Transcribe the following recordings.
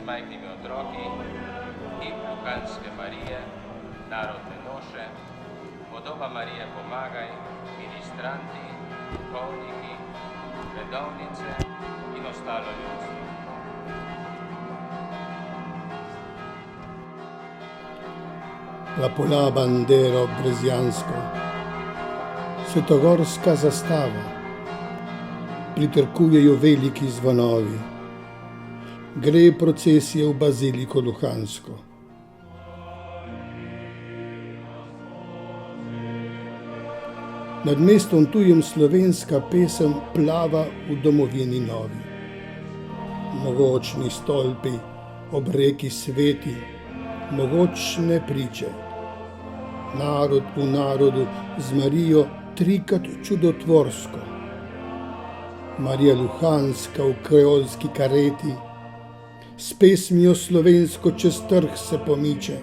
majhnimi otroki in Luhanske Marije, narodne noše, Podoba Marije Pomagaj, ministranti, duhovniki, redovnice in ostalo ljudstvo. La pola bandera brezjansko, svetogorska zastava, pritrkujejo veliki zvonovi, gre procesija v baziliko Luhansko. Nad mestom tujem slovenska pesem plava v domovini novi. Mogočni stolpi ob reki sveti, mogočne priče. Narod v narodu z Marijo trikrat čudotvorsko. Marija Luhanska v kreolski kareti, s pesmijo slovensko čez trg se pomiče.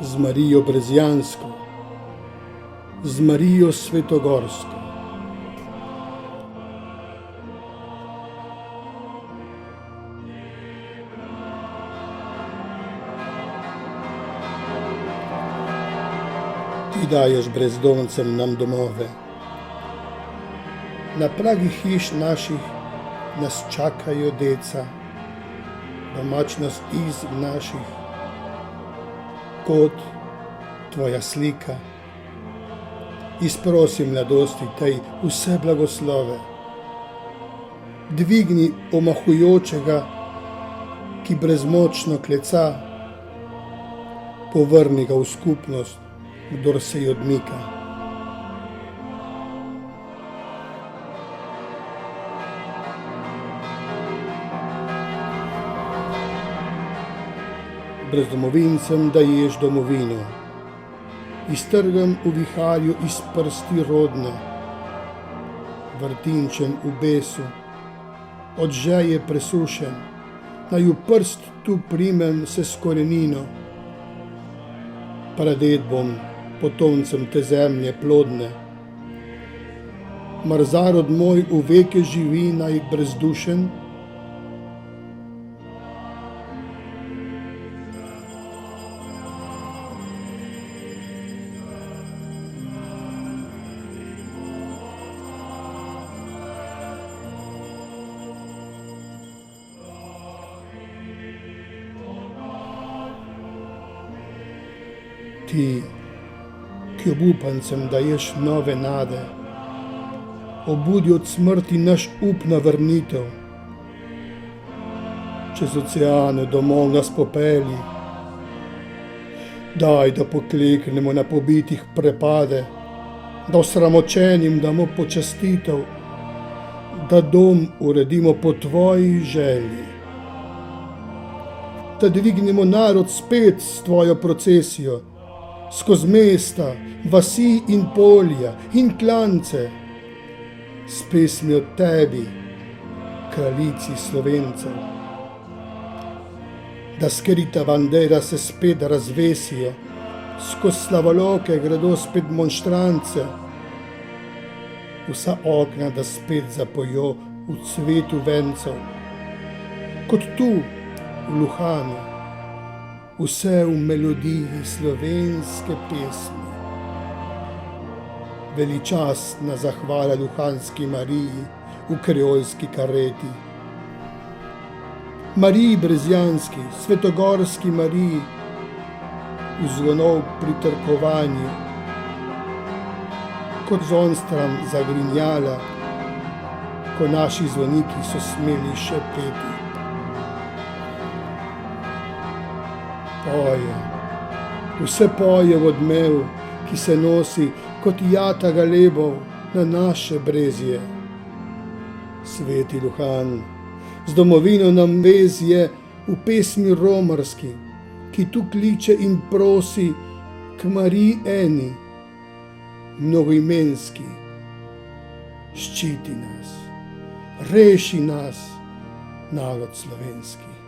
Z Marijo brezjansko, z Marijo svetogorsko. Ti daješ brezdomcem nam domove. Na pragi hiš naših nas čakajo deca, domačnost iz naših, kot tvoja slika. Izprosi mladosti tej vse blagoslove. Dvigni omahujočega, ki brezmočno kleca, povrni ga v skupnost, kdor se ji odmika. Brezdomovincem daješ domovino, iztrgam v viharju iz prsti rodne, vrtinčem v besu, od žeje presušen, naj v prst tu primem se s korenino. Pradet bom potomcem te zemlje plodne, mar zarod moj v veke živi naj brezdušen. Ti, ki obupancem daješ nove nade, obudi od smrti naš up na vrnitev. Čez oceane domov nas popelji, daj, da pokleknemo na pobitih prepade, da osramočenim damo počastitev, da dom uredimo po tvoji želji, da dvignemo narod spet s tvojo procesijo, skozi mesta, vasi in polja in klance, s pesmijo tebi, kraljici Slovencev. Da skrita bandera se spet razvesijo, skozi slavoloke gredo spet monštrance, vsa okna da spet zapojo v cvetu vencev, kot tu v Luhanu, vse v melodiji slovenske pesmi. Veličastna zahvala Luhanski Mariji v kreolski kareti. Mariji brezjanski, svetogorski Mariji, v zvonov pritrkovanju, kot zvonstran zagrinjala, ko naši zvoniki so smeli še peti. Poje, vse poje v odmev, ki se nosi kot jata galebov na naše brezje. Sveti Luhan, z domovino nam vezje v pesmi romarski, ki tu kliče in prosi k Mariji eni, mnogoimenski. Ščiti nas, reši nas, narod slovenski.